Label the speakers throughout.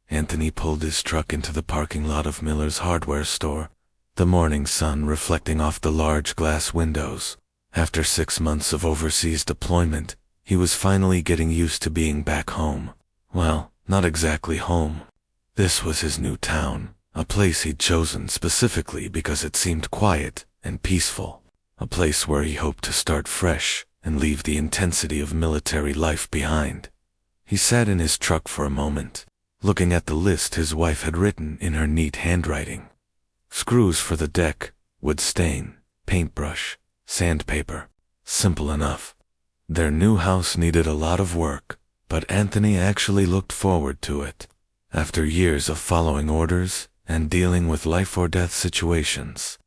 Speaker 1: Anthony pulled his truck into the parking lot of Miller's hardware store, the morning sun reflecting off the large glass windows. After 6 months of overseas deployment, he was finally getting used to being back home. Well, not exactly home. This was his new town, a place he'd chosen specifically because it seemed quiet and peaceful, a place where he hoped to start fresh and leave the intensity of military life behind. He sat in his truck for a moment, looking at the list his wife had written in her neat handwriting. Screws for the deck, wood stain, paintbrush, sandpaper. Simple enough. Their new house needed a lot of work, but Anthony actually looked forward to it. After years of following orders and dealing with life-or-death situations,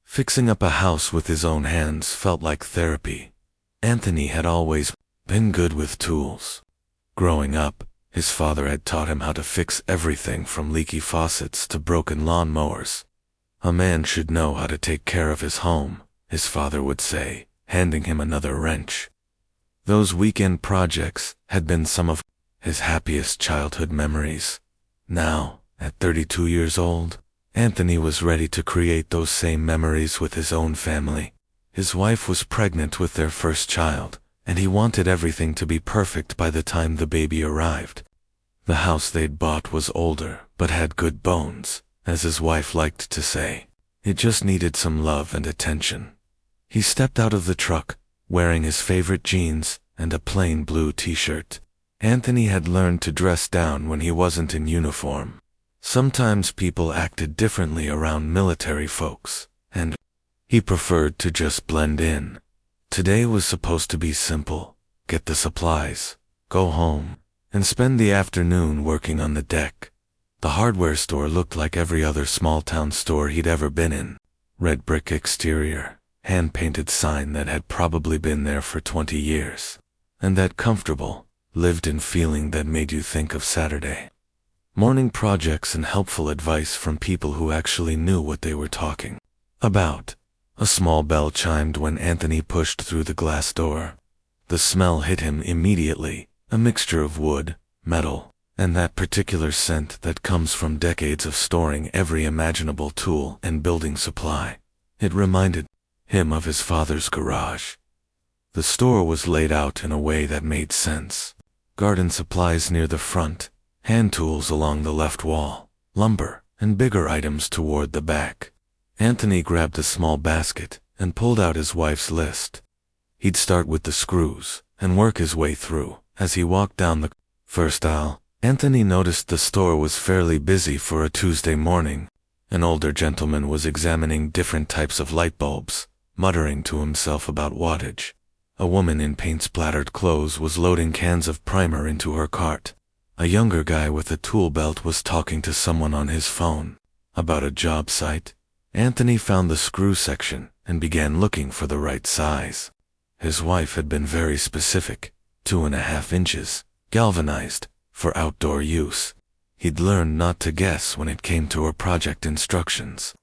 Speaker 1: fixing up a house with his own hands felt like therapy. Anthony had always been good with tools. Growing up, his father had taught him how to fix everything from leaky faucets to broken lawn mowers. A man should know how to take care of his home, his father would say, handing him another wrench. Those weekend projects had been some of his happiest childhood memories. Now, at 32 years old, Anthony was ready to create those same memories with his own family. His wife was pregnant with their first child, and he wanted everything to be perfect by the time the baby arrived. The house they'd bought was older, but had good bones, as his wife liked to say. It just needed some love and attention. He stepped out of the truck, wearing his favorite jeans and a plain blue t-shirt. Anthony had learned to dress down when he wasn't in uniform. Sometimes people acted differently around military folks, and he preferred to just blend in. Today was supposed to be simple: get the supplies, go home, and spend the afternoon working on the deck. The hardware store looked like every other small-town store he'd ever been in. Red brick exterior, hand-painted sign that had probably been there for 20 years. And that comfortable, lived-in feeling that made you think of Saturday. Morning projects and helpful advice from people who actually knew what they were talking about. A small bell chimed when Anthony pushed through the glass door. The smell hit him immediately, a mixture of wood, metal, and that particular scent that comes from decades of storing every imaginable tool and building supply. It reminded him of his father's garage. The store was laid out in a way that made sense. Garden supplies near the front, hand tools along the left wall, lumber and bigger items toward the back. Anthony grabbed a small basket and pulled out his wife's list. He'd start with the screws and work his way through. As he walked down the first aisle, Anthony noticed the store was fairly busy for a Tuesday morning. An older gentleman was examining different types of light bulbs, muttering to himself about wattage. A woman in paint-splattered clothes was loading cans of primer into her cart. A younger guy with a tool belt was talking to someone on his phone about a job site. Anthony found the screw section and began looking for the right size. His wife had been very specific, 2.5 inches, galvanized, for outdoor use. He'd learned not to guess when it came to her project instructions.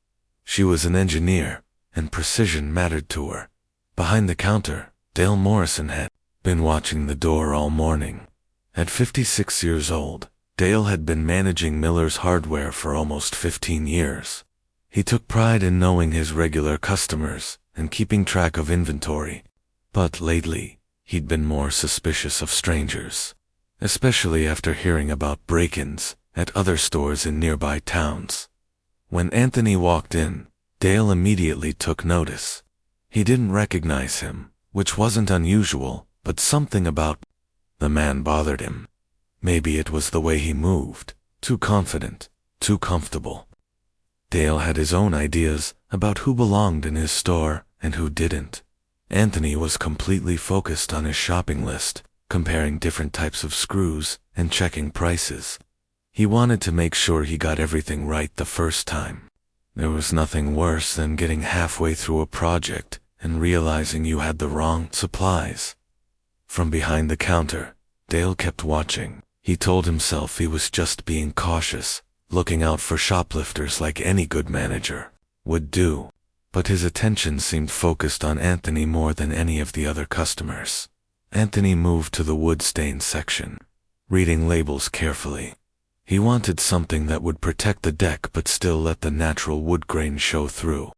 Speaker 1: She was an engineer, and precision mattered to her. Behind the counter, Dale Morrison had been watching the door all morning. At 56 years old, Dale had been managing Miller's hardware for almost 15 years. He took pride in knowing his regular customers and keeping track of inventory. But lately, he'd been more suspicious of strangers, especially after hearing about break-ins at other stores in nearby towns. When Anthony walked in, Dale immediately took notice. He didn't recognize him, which wasn't unusual, but something about the man bothered him. Maybe it was the way he moved, too confident, too comfortable. Dale had his own ideas about who belonged in his store and who didn't. Anthony was completely focused on his shopping list, comparing different types of screws and checking prices. He wanted to make sure he got everything right the first time. There was nothing worse than getting halfway through a project and realizing you had the wrong supplies. From behind the counter, Dale kept watching. He told himself he was just being cautious, looking out for shoplifters like any good manager would do. But his attention seemed focused on Anthony more than any of the other customers. Anthony moved to the wood stain section, reading labels carefully. He wanted something that would protect the deck but still let the natural wood grain show through.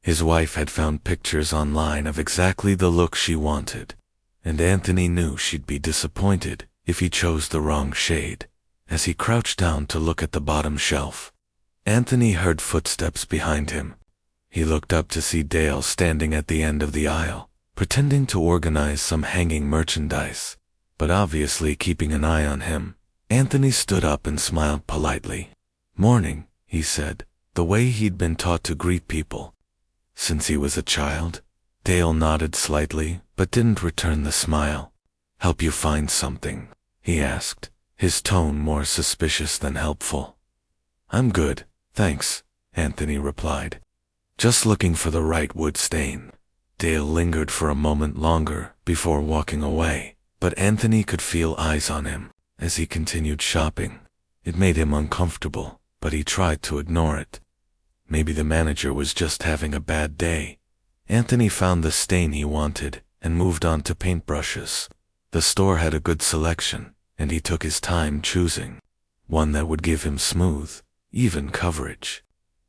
Speaker 1: His wife had found pictures online of exactly the look she wanted, and Anthony knew she'd be disappointed if he chose the wrong shade. As he crouched down to look at the bottom shelf, Anthony heard footsteps behind him. He looked up to see Dale standing at the end of the aisle, pretending to organize some hanging merchandise, but obviously keeping an eye on him. Anthony stood up and smiled politely. "Morning," he said, the way he'd been taught to greet people since he was a child. Dale nodded slightly, but didn't return the smile. "Help you find something?" he asked, his tone more suspicious than helpful. "I'm good, thanks," Anthony replied. "Just looking for the right wood stain." Dale lingered for a moment longer before walking away, but Anthony could feel eyes on him as he continued shopping. It made him uncomfortable, but he tried to ignore it. Maybe the manager was just having a bad day. Anthony found the stain he wanted and moved on to paintbrushes. The store had a good selection, and he took his time choosing one that would give him smooth, even coverage.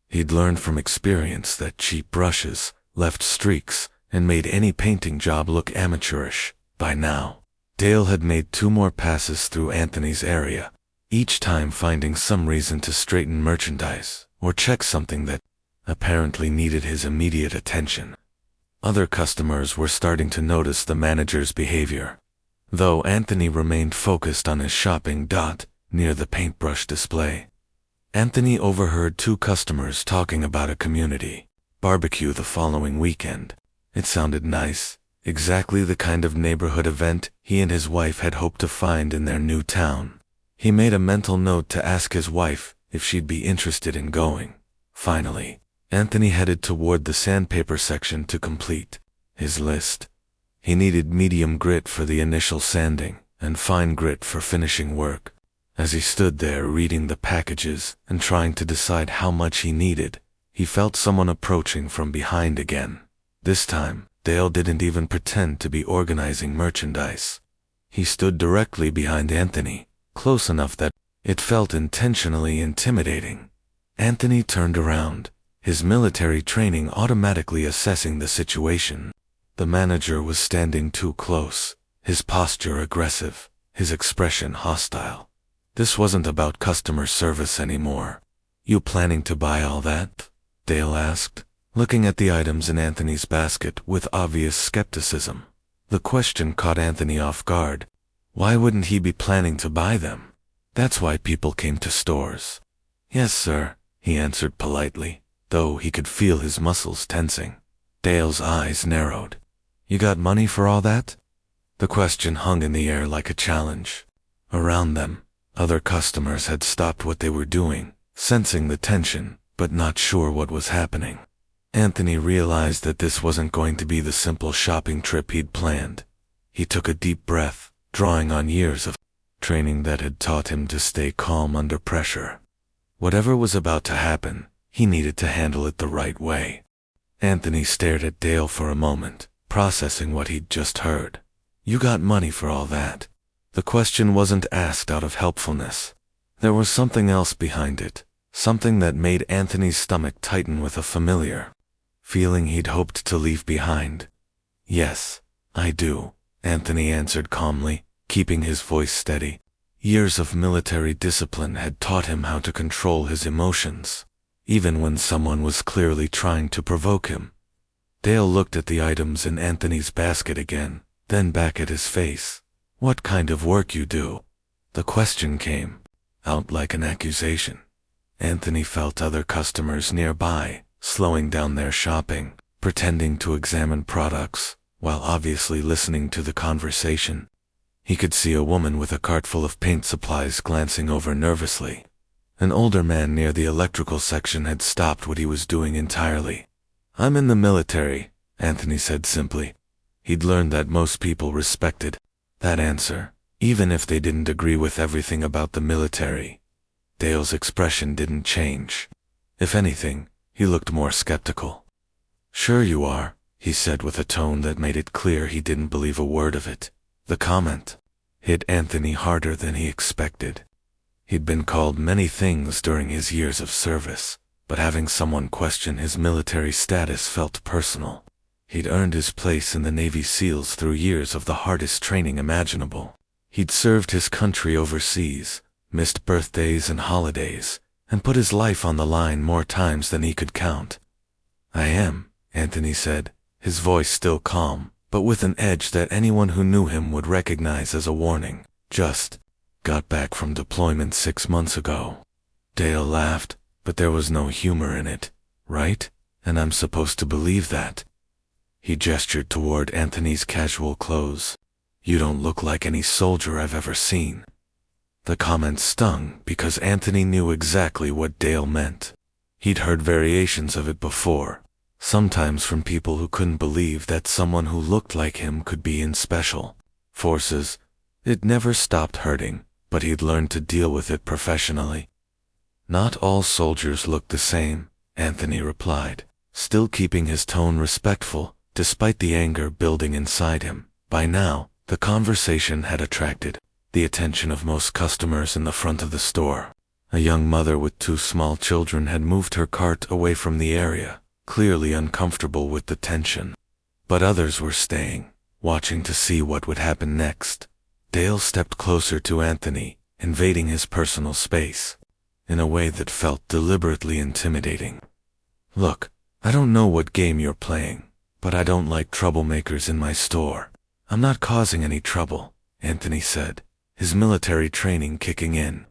Speaker 1: He'd learned from experience that cheap brushes left streaks and made any painting job look amateurish. By now, Dale had made 2 more passes through Anthony's area, each time finding some reason to straighten merchandise or check something that apparently needed his immediate attention. Other customers were starting to notice the manager's behavior, though Anthony remained focused on his shopping. Near the paintbrush display, Anthony overheard 2 customers talking about a community barbecue the following weekend. It sounded nice, exactly the kind of neighborhood event he and his wife had hoped to find in their new town. He made a mental note to ask his wife if she'd be interested in going. Finally, Anthony headed toward the sandpaper section to complete his list. He needed medium grit for the initial sanding and fine grit for finishing work. As he stood there reading the packages and trying to decide how much he needed, he felt someone approaching from behind again. This time, Dale didn't even pretend to be organizing merchandise. He stood directly behind Anthony, close enough that it felt intentionally intimidating. Anthony turned around, his military training automatically assessing the situation. The manager was standing too close, his posture aggressive, his expression hostile. This wasn't about customer service anymore. "You planning to buy all that?" Dale asked, looking at the items in Anthony's basket with obvious skepticism. The question caught Anthony off guard. Why wouldn't he be planning to buy them? That's why people came to stores. "Yes, sir," he answered politely, though he could feel his muscles tensing. Dale's eyes narrowed. "You got money for all that?" The question hung in the air like a challenge. Around them, other customers had stopped what they were doing, sensing the tension, but not sure what was happening. Anthony realized that this wasn't going to be the simple shopping trip he'd planned. He took a deep breath, drawing on years of training that had taught him to stay calm under pressure. Whatever was about to happen, he needed to handle it the right way. Anthony stared at Dale for a moment, processing what he'd just heard. "You got money for all that?" The question wasn't asked out of helpfulness. There was something else behind it, something that made Anthony's stomach tighten with a familiar feeling he'd hoped to leave behind. "Yes, I do," Anthony answered calmly, keeping his voice steady. Years of military discipline had taught him how to control his emotions, even when someone was clearly trying to provoke him. Dale looked at the items in Anthony's basket again, then back at his face. "What kind of work you do?" The question came out like an accusation. Anthony felt other customers nearby, slowing down their shopping, pretending to examine products, while obviously listening to the conversation. He could see a woman with a cart full of paint supplies glancing over nervously. An older man near the electrical section had stopped what he was doing entirely. "I'm in the military," Anthony said simply. He'd learned that most people respected that answer, even if they didn't agree with everything about the military. Dale's expression didn't change. If anything, he looked more skeptical. "Sure you are," he said with a tone that made it clear he didn't believe a word of it. The comment hit Anthony harder than he expected. He'd been called many things during his years of service, but having someone question his military status felt personal. He'd earned his place in the Navy SEALs through years of the hardest training imaginable. He'd served his country overseas, missed birthdays and holidays, and put his life on the line more times than he could count. "I am," Anthony said, his voice still calm, but with an edge that anyone who knew him would recognize as a warning. "Just got back from deployment 6 months ago." Dale laughed, but there was no humor in it, right? And I'm supposed to believe that? He gestured toward Anthony's casual clothes. "You don't look like any soldier I've ever seen." The comment stung because Anthony knew exactly what Dale meant. He'd heard variations of it before, sometimes from people who couldn't believe that someone who looked like him could be in special forces. It never stopped hurting, but he'd learned to deal with it professionally. "Not all soldiers look the same," Anthony replied, still keeping his tone respectful, despite the anger building inside him. By now, the conversation had attracted the attention of most customers in the front of the store. A young mother with 2 small children had moved her cart away from the area, clearly uncomfortable with the tension. But others were staying, watching to see what would happen next. Dale stepped closer to Anthony, invading his personal space, in a way that felt deliberately intimidating. "Look, I don't know what game you're playing, but I don't like troublemakers in my store." "I'm not causing any trouble," Anthony said, his military training kicking in.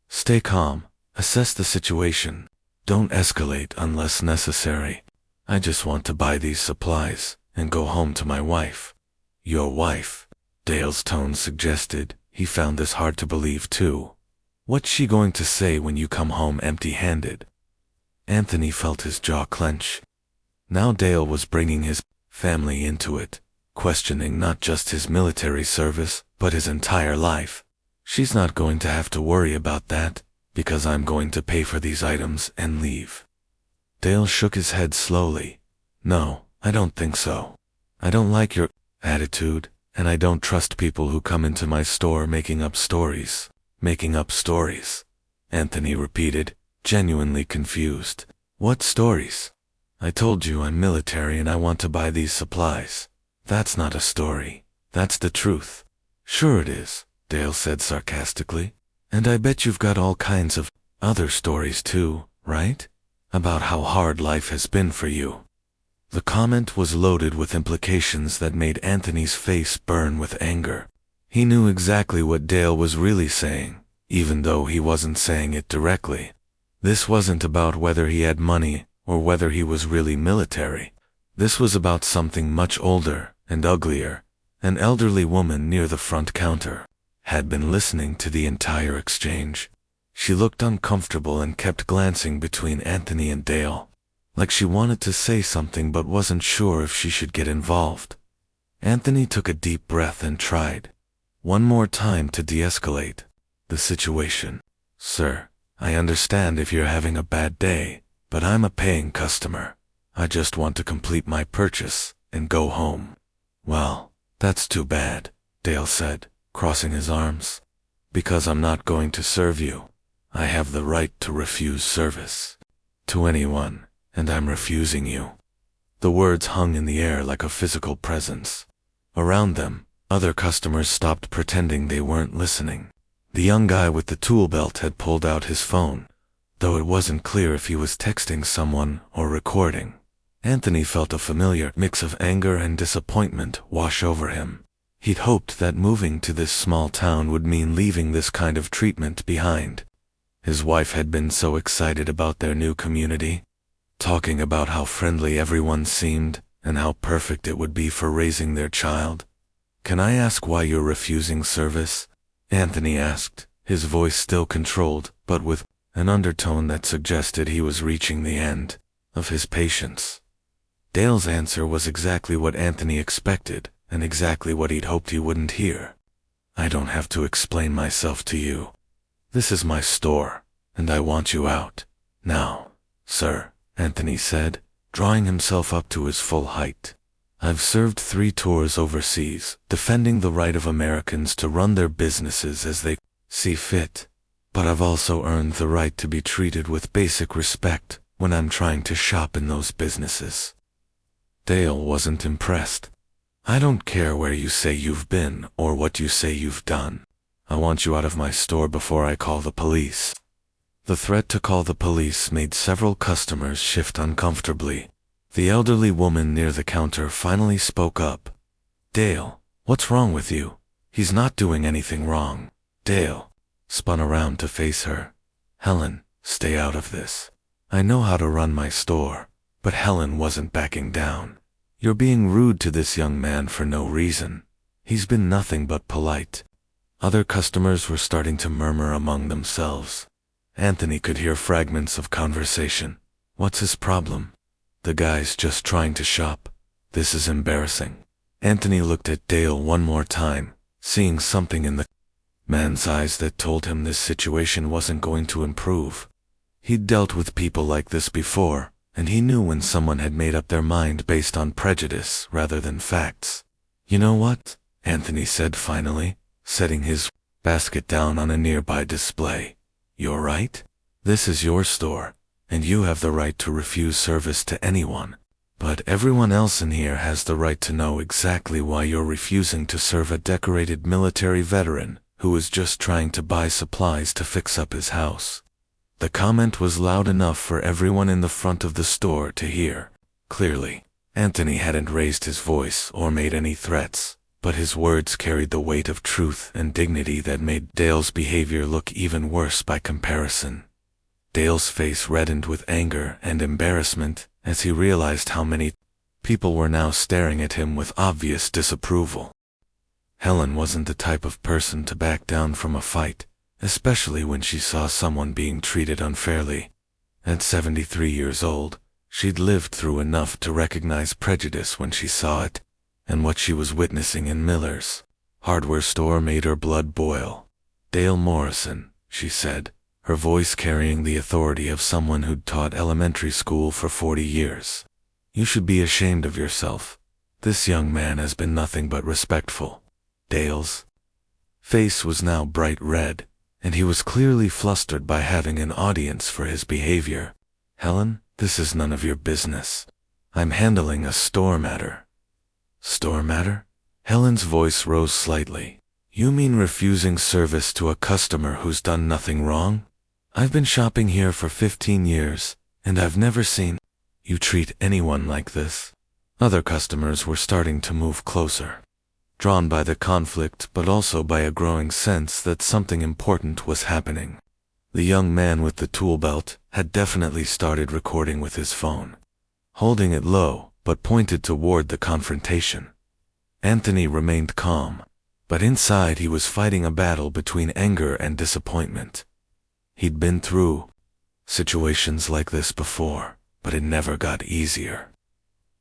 Speaker 1: "Stay calm, assess the situation. Don't escalate unless necessary. I just want to buy these supplies and go home to my wife." "Your wife?" Dale's tone suggested. He found this hard to believe too. "What's she going to say when you come home empty-handed?" Anthony felt his jaw clench. Now Dale was bringing his family into it, questioning not just his military service, but his entire life. "She's not going to have to worry about that, because I'm going to pay for these items and leave." Dale shook his head slowly. "No, I don't think so. I don't like your attitude, and I don't trust people who come into my store making up stories." "Making up stories?" Anthony repeated, genuinely confused. "What stories?" "I told you I'm military and I want to buy these supplies. That's not a story. That's the truth." "Sure it is," Dale said sarcastically. "And I bet you've got all kinds of other stories too, right? About how hard life has been for you." The comment was loaded with implications that made Anthony's face burn with anger. He knew exactly what Dale was really saying, even though he wasn't saying it directly. This wasn't about whether he had money or whether he was really military. This was about something much older and uglier. An elderly woman near the front counter had been listening to the entire exchange. She looked uncomfortable and kept glancing between Anthony and Dale, like she wanted to say something but wasn't sure if she should get involved. Anthony took a deep breath and tried one more time to de-escalate the situation. "Sir, I understand if you're having a bad day, but I'm a paying customer. I just want to complete my purchase and go home." "Well, that's too bad," Dale said, crossing his arms. "Because I'm not going to serve you. I have the right to refuse service to anyone, and I'm refusing you." The words hung in the air like a physical presence. Around them, other customers stopped pretending they weren't listening. The young guy with the tool belt had pulled out his phone, though it wasn't clear if he was texting someone or recording. Anthony felt a familiar mix of anger and disappointment wash over him. He'd hoped that moving to this small town would mean leaving this kind of treatment behind. His wife had been so excited about their new community, talking about how friendly everyone seemed and how perfect it would be for raising their child. "Can I ask why you're refusing service?" Anthony asked, his voice still controlled, but with an undertone that suggested he was reaching the end of his patience. Dale's answer was exactly what Anthony expected, and exactly what he'd hoped he wouldn't hear. "I don't have to explain myself to you. This is my store, and I want you out now, sir," Anthony said, drawing himself up to his full height. "I've served 3 tours overseas, defending the right of Americans to run their businesses as they see fit. but I've also earned the right to be treated with basic respect when I'm trying to shop in those businesses." Dale wasn't impressed. "I don't care where you say you've been or what you say you've done. I want you out of my store before I call the police." The threat to call the police made several customers shift uncomfortably. The elderly woman near the counter finally spoke up. "Dale, what's wrong with you? He's not doing anything wrong." Dale spun around to face her. "Helen, stay out of this. I know how to run my store." But Helen wasn't backing down. "You're being rude to this young man for no reason. He's been nothing but polite." Other customers were starting to murmur among themselves. Anthony could hear fragments of conversation. "What's his problem? The guy's just trying to shop. This is embarrassing." Anthony looked at Dale one more time, seeing something in the man's eyes that told him this situation wasn't going to improve. He'd dealt with people like this before, and he knew when someone had made up their mind based on prejudice rather than facts. "You know what?" Anthony said finally, setting his basket down on a nearby display. "You're right. This is your store, and you have the right to refuse service to anyone. But everyone else in here has the right to know exactly why you're refusing to serve a decorated military veteran who is just trying to buy supplies to fix up his house." The comment was loud enough for everyone in the front of the store to hear. Clearly, Anthony hadn't raised his voice or made any threats, but his words carried the weight of truth and dignity that made Dale's behavior look even worse by comparison. Dale's face reddened with anger and embarrassment as he realized how many people were now staring at him with obvious disapproval. Helen wasn't the type of person to back down from a fight, especially when she saw someone being treated unfairly. At 73 years old, she'd lived through enough to recognize prejudice when she saw it, and what she was witnessing in Miller's hardware store made her blood boil. "Dale Morrison," she said, her voice carrying the authority of someone who'd taught elementary school for 40 years. "You should be ashamed of yourself. This young man has been nothing but respectful." Dale's face was now bright red, and he was clearly flustered by having an audience for his behavior. "Helen, this is none of your business. I'm handling a store matter." "Store matter?" Helen's voice rose slightly. "You mean refusing service to a customer who's done nothing wrong? I've been shopping here for 15 years, and I've never seen you treat anyone like this." Other customers were starting to move closer, drawn by the conflict but also by a growing sense that something important was happening. The young man with the tool belt had definitely started recording with his phone, holding it low but pointed toward the confrontation. Anthony remained calm, but inside he was fighting a battle between anger and disappointment. He'd been through situations like this before, but it never got easier.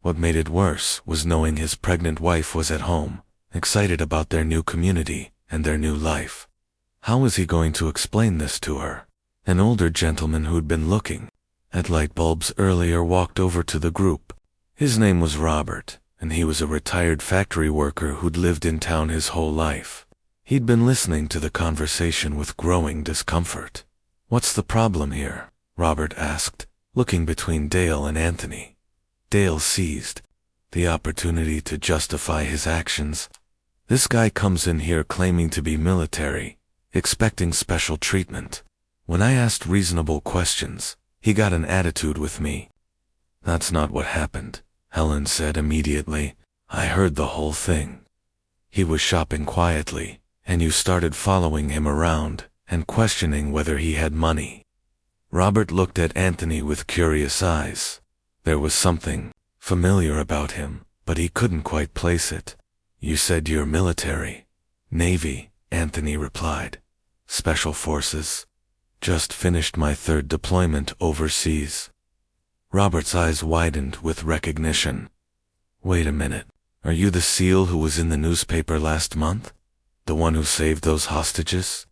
Speaker 1: What made it worse was knowing his pregnant wife was at home, excited about their new community and their new life. How was he going to explain this to her? An older gentleman who'd been looking at light bulbs earlier walked over to the group. His name was Robert, and he was a retired factory worker who'd lived in town his whole life. He'd been listening to the conversation with growing discomfort. "What's the problem here?" Robert asked, looking between Dale and Anthony. Dale seized the opportunity to justify his actions. "This guy comes in here claiming to be military, expecting special treatment. When I asked reasonable questions, he got an attitude with me." "That's not what happened," Helen said immediately. "I heard the whole thing. He was shopping quietly, and you started following him around and questioning whether he had money." Robert looked at Anthony with curious eyes. There was something familiar about him, but he couldn't quite place it. "You said you're military." "Navy," Anthony replied. "Special Forces. Just finished my 3rd deployment overseas." Robert's eyes widened with recognition. "Wait a minute. Are you the SEAL who was in the newspaper last month? The one who saved those hostages?"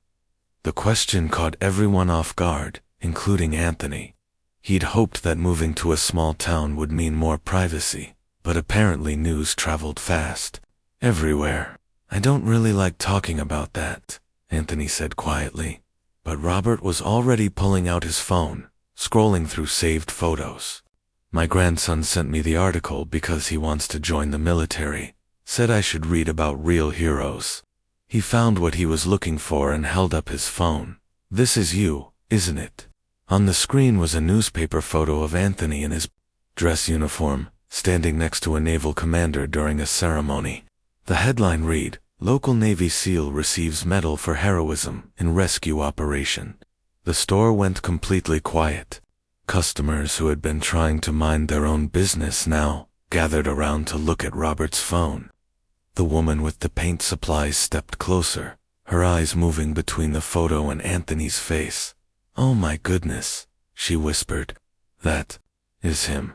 Speaker 1: The question caught everyone off guard, including Anthony. He'd hoped that moving to a small town would mean more privacy, but apparently news traveled fast. Everywhere. "I don't really like talking about that," Anthony said quietly. but Robert was already pulling out his phone, scrolling through saved photos. My grandson sent me the article because he wants to join the military, said I should read about real heroes. He found what he was looking for and held up his phone. This is you, isn't it? On the screen was a newspaper photo of Anthony in his dress uniform, standing next to a naval commander during a ceremony. The headline read, "Local Navy SEAL receives medal for heroism in rescue operation." The store went completely quiet. Customers who had been trying to mind their own business now gathered around to look at Robert's phone. The woman with the paint supplies stepped closer, her eyes moving between the photo and Anthony's face. "Oh my goodness," she whispered. "That is him."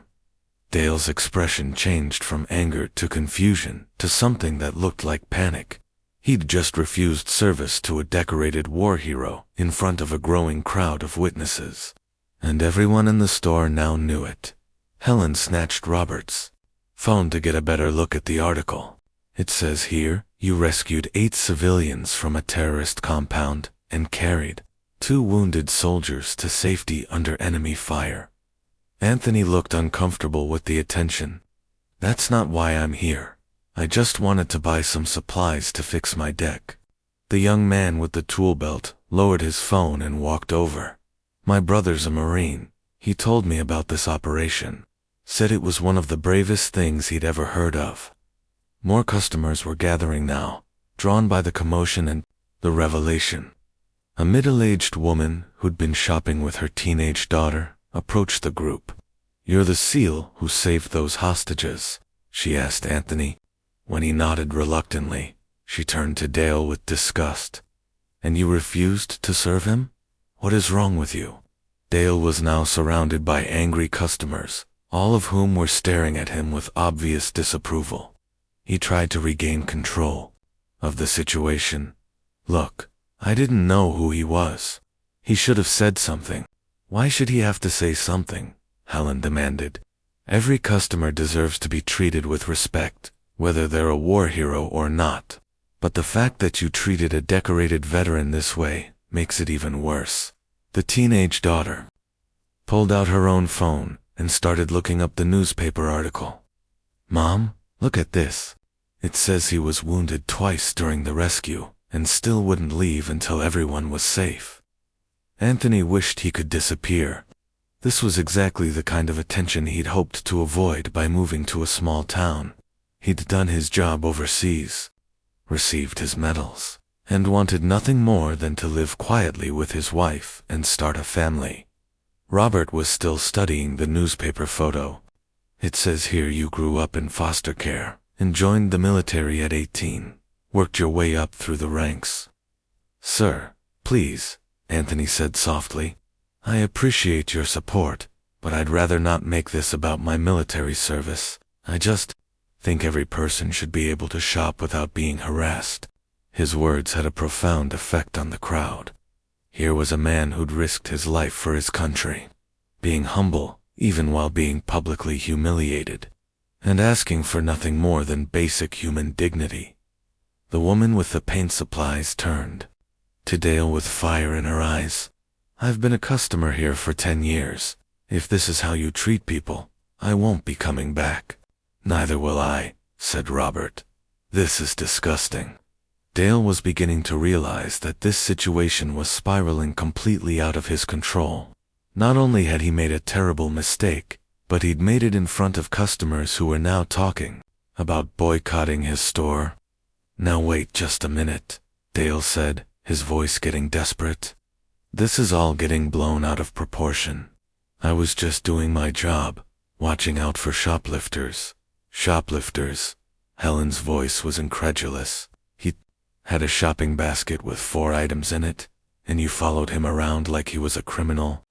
Speaker 1: Dale's expression changed from anger to confusion to something that looked like panic. He'd just refused service to a decorated war hero in front of a growing crowd of witnesses. And everyone in the store now knew it. Helen snatched Robert's phone to get a better look at the article. "It says here, you rescued 8 civilians from a terrorist compound and carried 2 wounded soldiers to safety under enemy fire." Anthony looked uncomfortable with the attention. "That's not why I'm here. I just wanted to buy some supplies to fix my deck." The young man with the tool belt lowered his phone and walked over. "My brother's a Marine. He told me about this operation. Said it was one of the bravest things he'd ever heard of." More customers were gathering now, drawn by the commotion and the revelation. A middle-aged woman who'd been shopping with her teenage daughter approached the group. "You're the SEAL who saved those hostages?" she asked Anthony. When he nodded reluctantly, she turned to Dale with disgust. "And you refused to serve him? What is wrong with you?" Dale was now surrounded by angry customers, all of whom were staring at him with obvious disapproval. He tried to regain control of the situation. "Look, I didn't know who he was. He should have said something." "Why should he have to say something?" Helen demanded. "Every customer deserves to be treated with respect, whether they're a war hero or not. But the fact that you treated a decorated veteran this way makes it even worse." The teenage daughter pulled out her own phone and started looking up the newspaper article. "Mom, look at this. It says he was wounded twice during the rescue and still wouldn't leave until everyone was safe." Anthony wished he could disappear. This was exactly the kind of attention he'd hoped to avoid by moving to a small town. He'd done his job overseas, received his medals, and wanted nothing more than to live quietly with his wife and start a family. Robert was still studying the newspaper photo. "It says here you grew up in foster care and joined the military at 18, worked your way up through the ranks." "Sir, please," Anthony said softly. "I appreciate your support, but I'd rather not make this about my military service. I just think every person should be able to shop without being harassed." His words had a profound effect on the crowd. Here was a man who'd risked his life for his country, being humble even while being publicly humiliated, and asking for nothing more than basic human dignity. The woman with the paint supplies turned to Dale with fire in her eyes. "I've been a customer here for 10 years. If this is how you treat people, I won't be coming back." "Neither will I," said Robert. "This is disgusting." Dale was beginning to realize that this situation was spiraling completely out of his control. Not only had he made a terrible mistake, but he'd made it in front of customers who were now talking about boycotting his store. "Now wait just a minute," Dale said, his voice getting desperate. "This is all getting blown out of proportion. I was just doing my job, watching out for shoplifters." "Shoplifters?" Helen's voice was incredulous. "He had a shopping basket with 4 items in it, and you followed him around like he was a criminal?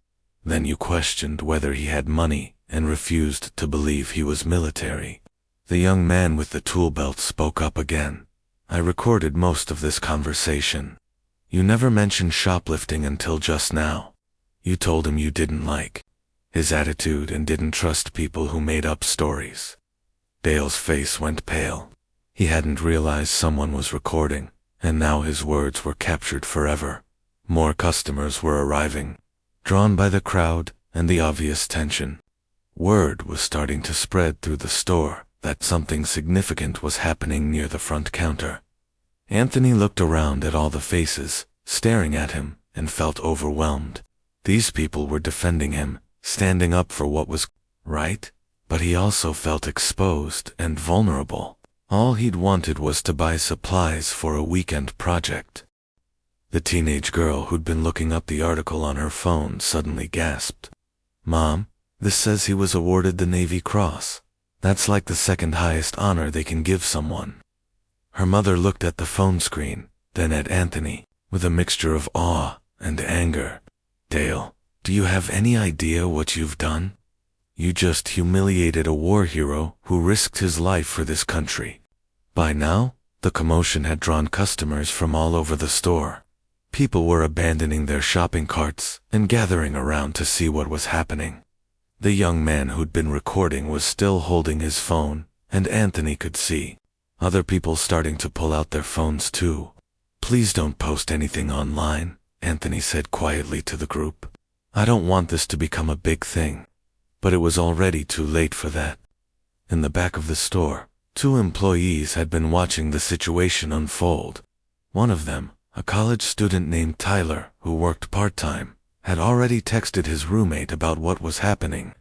Speaker 1: Then you questioned whether he had money and refused to believe he was military." The young man with the tool belt spoke up again. "I recorded most of this conversation. You never mentioned shoplifting until just now. You told him you didn't like his attitude and didn't trust people who made up stories." Dale's face went pale. He hadn't realized someone was recording, and now his words were captured forever. More customers were arriving, drawn by the crowd and the obvious tension. Word was starting to spread through the store that something significant was happening near the front counter. Anthony looked around at all the faces, staring at him, and felt overwhelmed. These people were defending him, standing up for what was right, but he also felt exposed and vulnerable. All he'd wanted was to buy supplies for a weekend project. The teenage girl who'd been looking up the article on her phone suddenly gasped. "Mom, this says he was awarded the Navy Cross. That's like the second highest honor they can give someone." Her mother looked at the phone screen, then at Anthony, with a mixture of awe and anger. "Dale, do you have any idea what you've done? You just humiliated a war hero who risked his life for this country." By now, the commotion had drawn customers from all over the store. People were abandoning their shopping carts and gathering around to see what was happening. The young man who'd been recording was still holding his phone, and Anthony could see other people starting to pull out their phones too. "Please don't post anything online," Anthony said quietly to the group. "I don't want this to become a big thing." But it was already too late for that. In the back of the store, 2 employees had been watching the situation unfold. One of them, a college student named Tyler, who worked part-time, had already texted his roommate about what was happening.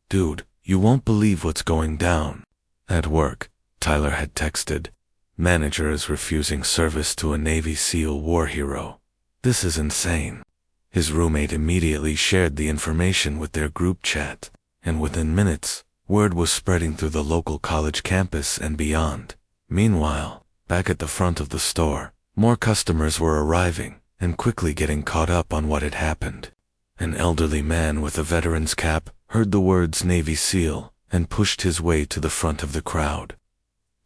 Speaker 1: "Dude, you won't believe what's going down." At work, Tyler had texted, "Manager is refusing service to a Navy SEAL war hero. This is insane." His roommate immediately shared the information with their group chat, and within minutes, word was spreading through the local college campus and beyond. Meanwhile, back at the front of the store, more customers were arriving and quickly getting caught up on what had happened. An elderly man with a veteran's cap heard the words Navy SEAL and pushed his way to the front of the crowd.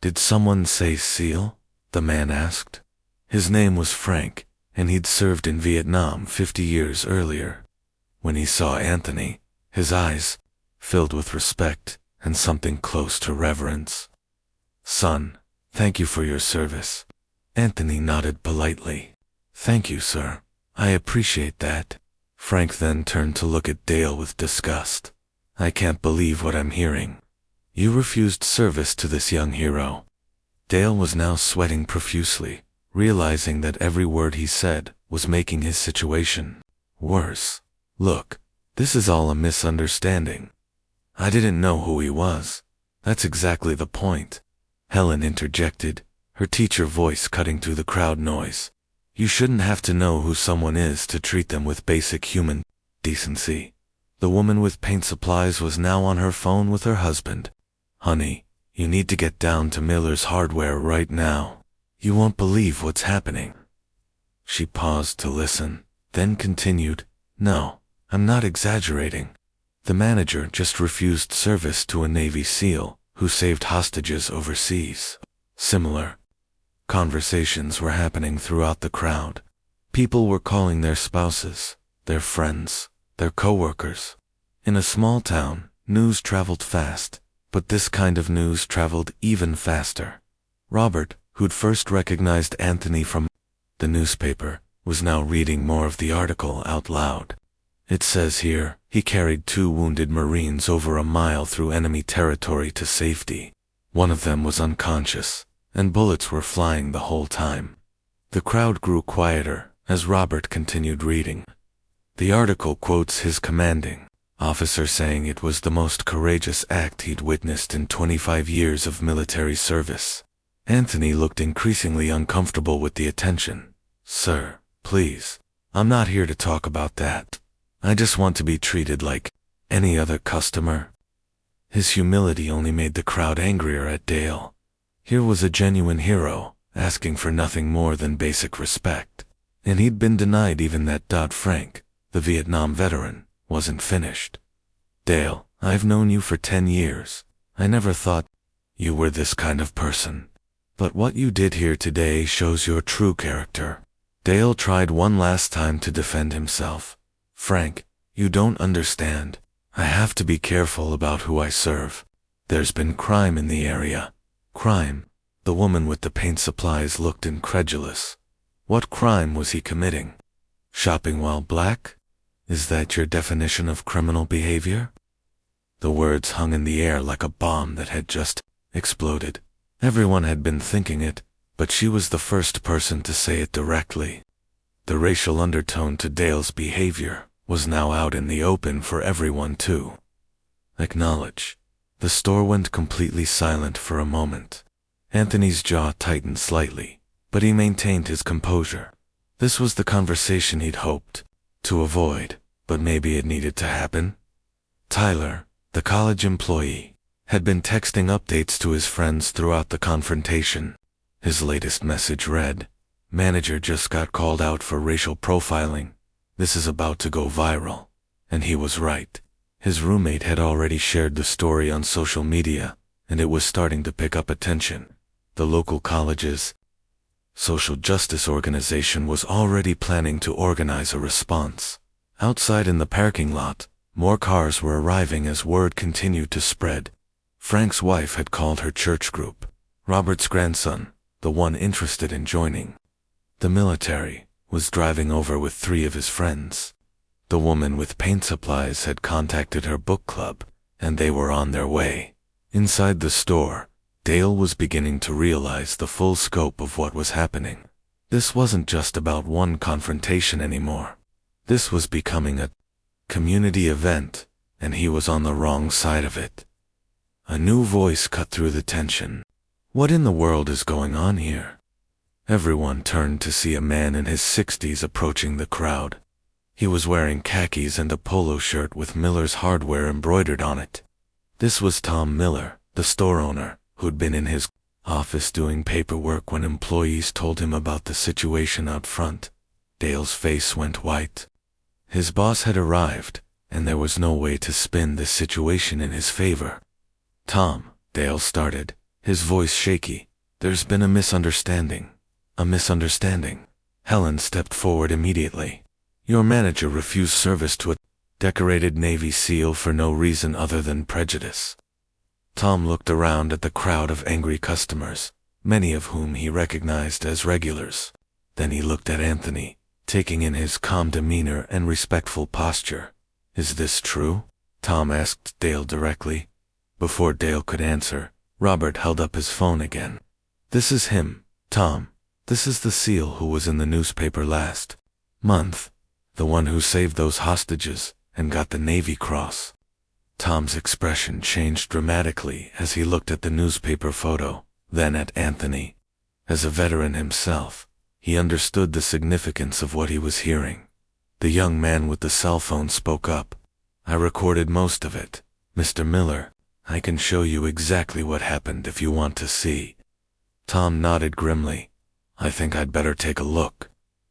Speaker 1: "Did someone say SEAL?" the man asked. His name was Frank, and he'd served in Vietnam 50 years earlier. When he saw Anthony, his eyes filled with respect and something close to reverence. "Son, thank you for your service." Anthony nodded politely. "Thank you, sir. I appreciate that." Frank then turned to look at Dale with disgust. "I can't believe what I'm hearing. You refused service to this young hero." Dale was now sweating profusely, realizing that every word he said was making his situation worse. "Look, this is all a misunderstanding. I didn't know who he was. That's exactly the point," Helen interjected, her teacher voice cutting through the crowd noise. "You shouldn't have to know who someone is to treat them with basic human decency." The woman with paint supplies was now on her phone with her husband. "Honey, you need to get down to Miller's Hardware right now. You won't believe what's happening." She paused to listen, then continued, "No, I'm not exaggerating. The manager just refused service to a Navy SEAL who saved hostages overseas." Similar conversations were happening throughout the crowd. People were calling their spouses, their friends, their coworkers. In a small town, news traveled fast, but this kind of news traveled even faster. Robert, who'd first recognized Anthony from the newspaper, was now reading more of the article out loud. It says here, he carried 2 wounded Marines over a mile through enemy territory to safety. One of them was unconscious, and bullets were flying the whole time. The crowd grew quieter as Robert continued reading. The article quotes his commanding officer saying it was the most courageous act he'd witnessed in 25 years of military service. Anthony looked increasingly uncomfortable with the attention. "Sir, please, I'm not here to talk about that. I just want to be treated like any other customer." His humility only made the crowd angrier at Dale. Here was a genuine hero, asking for nothing more than basic respect. And he'd been denied even that. Frank, the Vietnam veteran, wasn't finished. "Dale, I've known you for 10 years. I never thought you were this kind of person. But what you did here today shows your true character." Dale tried one last time to defend himself. "Frank, you don't understand. I have to be careful about who I serve. There's been crime in the area." "Crime?" The woman with the paint supplies looked incredulous. What crime was he committing? Shopping while black? Is that your definition of criminal behavior? The words hung in the air like a bomb that had just exploded. Everyone had been thinking it, but she was the first person to say it directly. The racial undertone to Dale's behavior was now out in the open for everyone to acknowledge. The store went completely silent for a moment. Anthony's jaw tightened slightly, but he maintained his composure. This was the conversation he'd hoped to avoid, but maybe it needed to happen. Tyler, the college employee, had been texting updates to his friends throughout the confrontation. His latest message read, "Manager just got called out for racial profiling. This is about to go viral." And he was right. His roommate had already shared the story on social media, and it was starting to pick up attention. The local college's social justice organization was already planning to organize a response. Outside in the parking lot, more cars were arriving as word continued to spread. Frank's wife had called her church group. Robert's grandson, the one interested in joining the military, was driving over with 3 of his friends. The woman with paint supplies had contacted her book club, and they were on their way. Inside the store, Dale was beginning to realize the full scope of what was happening. This wasn't just about one confrontation anymore. This was becoming a community event, and he was on the wrong side of it. A new voice cut through the tension. "What in the world is going on here?" Everyone turned to see a man in his 60s approaching the crowd. He was wearing khakis and a polo shirt with Miller's Hardware embroidered on it. This was Tom Miller, the store owner, who'd been in his office doing paperwork when employees told him about the situation out front. Dale's face went white. His boss had arrived, and there was no way to spin this situation in his favor. "Tom," Dale started, his voice shaky, "there's been a misunderstanding." "A misunderstanding?" Helen stepped forward immediately. "Your manager refused service to a decorated Navy SEAL for no reason other than prejudice." Tom looked around at the crowd of angry customers, many of whom he recognized as regulars. Then he looked at Anthony, taking in his calm demeanor and respectful posture. "Is this true?" Tom asked Dale directly. Before Dale could answer, Robert held up his phone again. "This is him, Tom. This is the SEAL who was in the newspaper last month. The one who saved those hostages and got the Navy Cross." Tom's expression changed dramatically as he looked at the newspaper photo, then at Anthony. As a veteran himself, he understood the significance of what he was hearing. The young man with the cell phone spoke up. "I recorded most of it, Mr. Miller. I can show you exactly what happened if you want to see." Tom nodded grimly. "I think I'd better take a look."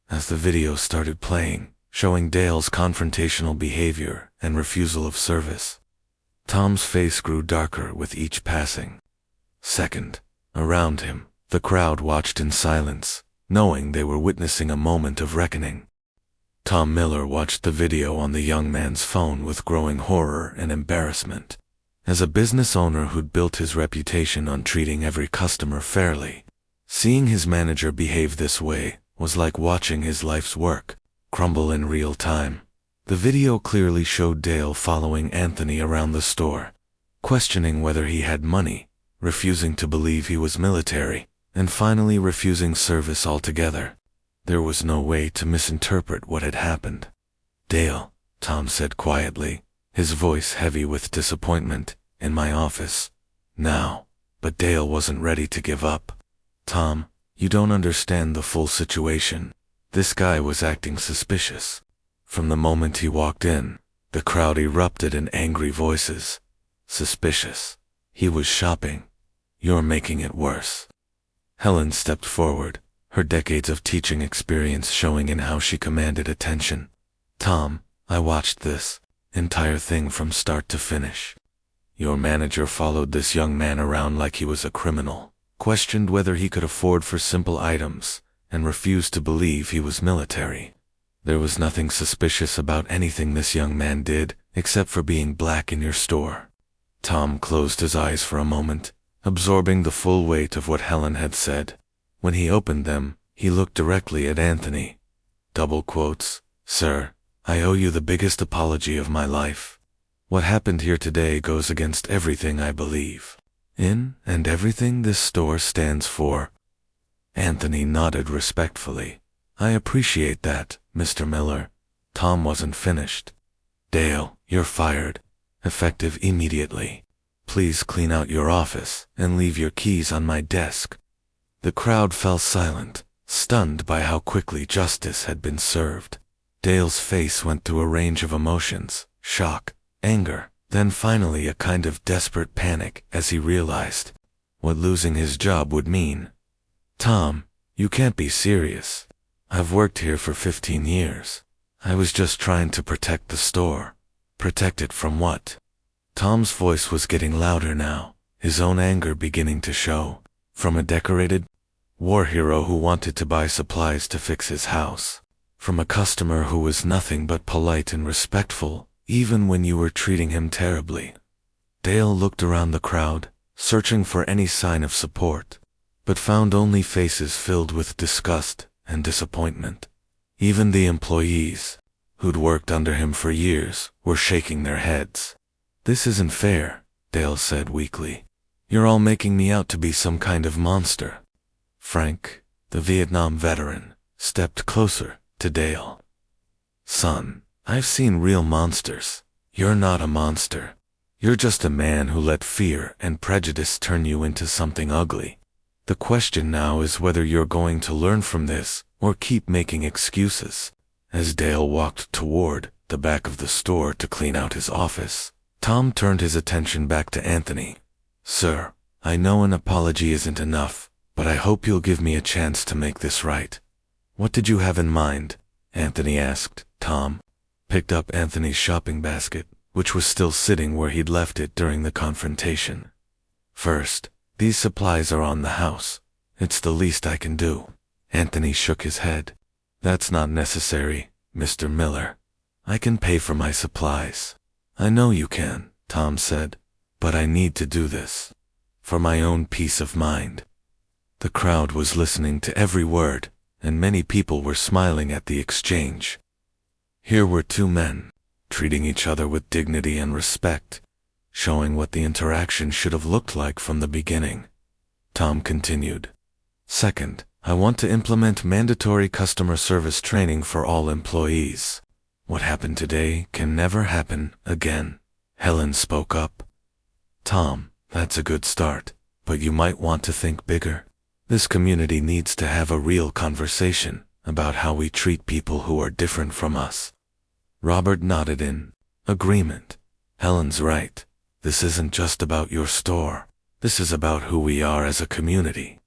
Speaker 1: As the video started playing, showing Dale's confrontational behavior and refusal of service, Tom's face grew darker with each passing second. Around him, the crowd watched in silence, knowing they were witnessing a moment of reckoning. Tom Miller watched the video on the young man's phone with growing horror and embarrassment. As a business owner who'd built his reputation on treating every customer fairly, seeing his manager behave this way was like watching his life's work crumble in real time. The video clearly showed Dale following Anthony around the store, questioning whether he had money, refusing to believe he was military, and finally refusing service altogether. There was no way to misinterpret what had happened. "Dale," Tom said quietly, his voice heavy with disappointment, "in my office now." But Dale wasn't ready to give up. "Tom, you don't understand the full situation. This guy was acting suspicious. From the moment he walked in, the crowd erupted in angry voices. Suspicious. He was shopping. You're making it worse." Helen stepped forward, her decades of teaching experience showing in how she commanded attention. "Tom, I watched this entire thing from start to finish. Your manager followed this young man around like he was a criminal, questioned whether he could afford for simple items, and refused to believe he was military. There was nothing suspicious about anything this young man did, except for being black in your store." Tom closed his eyes for a moment, absorbing the full weight of what Helen had said. When he opened them, he looked directly at Anthony. Double quotes, Sir, I owe you the biggest apology of my life. What happened here today goes against everything I believe in and everything this store stands for. Anthony nodded respectfully. I appreciate that, Mr. Miller. Tom wasn't finished. Dale, you're fired. Effective immediately. Please clean out your office and leave your keys on my desk. The crowd fell silent, stunned by how quickly justice had been served. Dale's face went through a range of emotions, shock, anger, then finally a kind of desperate panic as he realized what losing his job would mean. Tom, you can't be serious. I've worked here for 15 years. I was just trying to protect the store. Protect it from what? Tom's voice was getting louder now, his own anger beginning to show. From a decorated war hero who wanted to buy supplies to fix his house. From a customer who was nothing but polite and respectful, even when you were treating him terribly. Dale looked around the crowd, searching for any sign of support, but found only faces filled with disgust and disappointment. Even the employees, who'd worked under him for years, were shaking their heads. This isn't fair, Dale said weakly. You're all making me out to be some kind of monster. Frank, the Vietnam veteran, stepped closer to Dale. Son, I've seen real monsters. You're not a monster. You're just a man who let fear and prejudice turn you into something ugly. The question now is whether you're going to learn from this or keep making excuses. As Dale walked toward the back of the store to clean out his office, Tom turned his attention back to Anthony. Sir, I know an apology isn't enough, but I hope you'll give me a chance to make this right. What did you have in mind? Anthony asked. Tom picked up Anthony's shopping basket, which was still sitting where he'd left it during the confrontation. First, these supplies are on the house. It's the least I can do. Anthony shook his head. That's not necessary, Mr. Miller. I can pay for my supplies. I know you can, Tom said, but I need to do this. For my own peace of mind. The crowd was listening to every word, and many people were smiling at the exchange. Here were two men, treating each other with dignity and respect, showing what the interaction should have looked like from the beginning. Tom continued. Second, I want to implement mandatory customer service training for all employees. What happened today can never happen again. Helen spoke up. Tom, that's a good start, but you might want to think bigger. This community needs to have a real conversation about how we treat people who are different from us. Robert nodded in agreement. Helen's right. This isn't just about your store. This is about who we are as a community.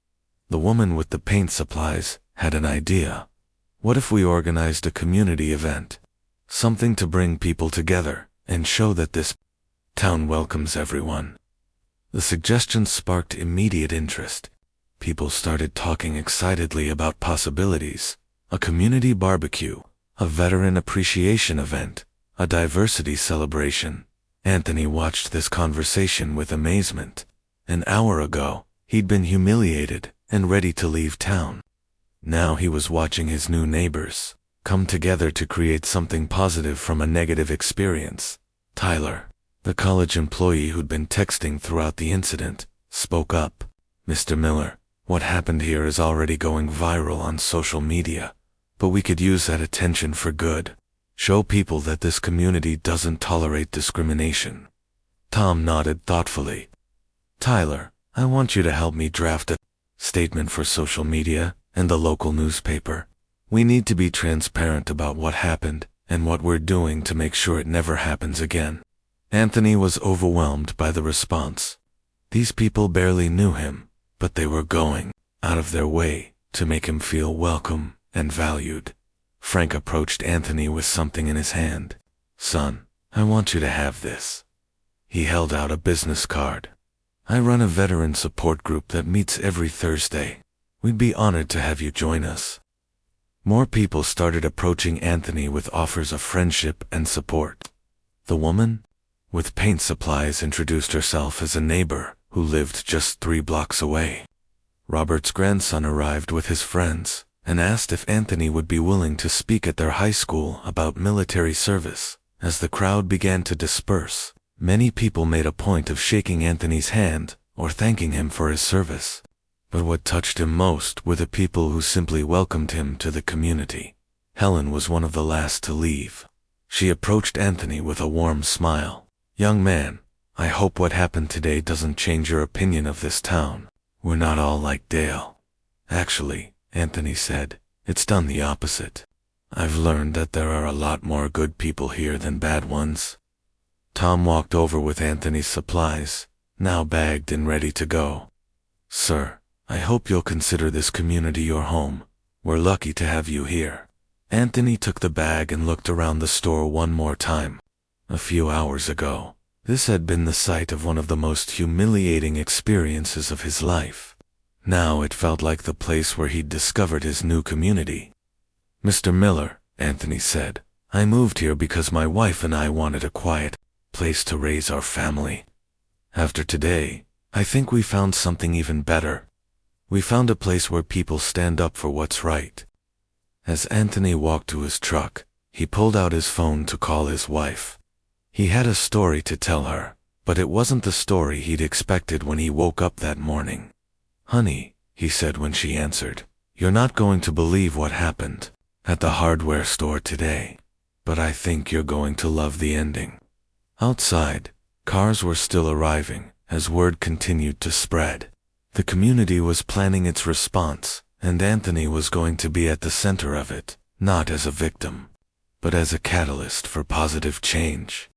Speaker 1: The woman with the paint supplies had an idea. What if we organized a community event? Something to bring people together and show that this town welcomes everyone. The suggestion sparked immediate interest. People started talking excitedly about possibilities. A community barbecue, a veteran appreciation event, a diversity celebration. Anthony watched this conversation with amazement. An hour ago, he'd been humiliated and ready to leave town. Now he was watching his new neighbors come together to create something positive from a negative experience. Tyler, the college employee who'd been texting throughout the incident, spoke up. Mr. Miller, what happened here is already going viral on social media, but we could use that attention for good. Show people that this community doesn't tolerate discrimination. Tom nodded thoughtfully. Tyler, I want you to help me draft a statement for social media and the local newspaper. We need to be transparent about what happened and what we're doing to make sure it never happens again. Anthony was overwhelmed by the response. These people barely knew him, but they were going out of their way to make him feel welcome and valued. Frank approached Anthony with something in his hand. Son, I want you to have this. He held out a business card. I run a veteran support group that meets every Thursday. We'd be honored to have you join us. More people started approaching Anthony with offers of friendship and support. The woman with paint supplies introduced herself as a neighbor who lived just 3 blocks away. Robert's grandson arrived with his friends, and asked if Anthony would be willing to speak at their high school about military service. As the crowd began to disperse, many people made a point of shaking Anthony's hand or thanking him for his service. But what touched him most were the people who simply welcomed him to the community. Helen was one of the last to leave. She approached Anthony with a warm smile. "Young man, I hope what happened today doesn't change your opinion of this town. We're not all like Dale." "Actually," Anthony said, "it's done the opposite. I've learned that there are a lot more good people here than bad ones." Tom walked over with Anthony's supplies, now bagged and ready to go. "Sir, I hope you'll consider this community your home. We're lucky to have you here." Anthony took the bag and looked around the store one more time. A few hours ago, this had been the site of one of the most humiliating experiences of his life. Now it felt like the place where he'd discovered his new community. "Mr. Miller," Anthony said, "I moved here because my wife and I wanted a quiet place to raise our family. After today, I think we found something even better. We found a place where people stand up for what's right." As Anthony walked to his truck, he pulled out his phone to call his wife. He had a story to tell her, but it wasn't the story he'd expected when he woke up that morning. "Honey," he said when she answered, "you're not going to believe what happened at the hardware store today, but I think you're going to love the ending." Outside, cars were still arriving as word continued to spread. The community was planning its response, and Anthony was going to be at the center of it, not as a victim, but as a catalyst for positive change.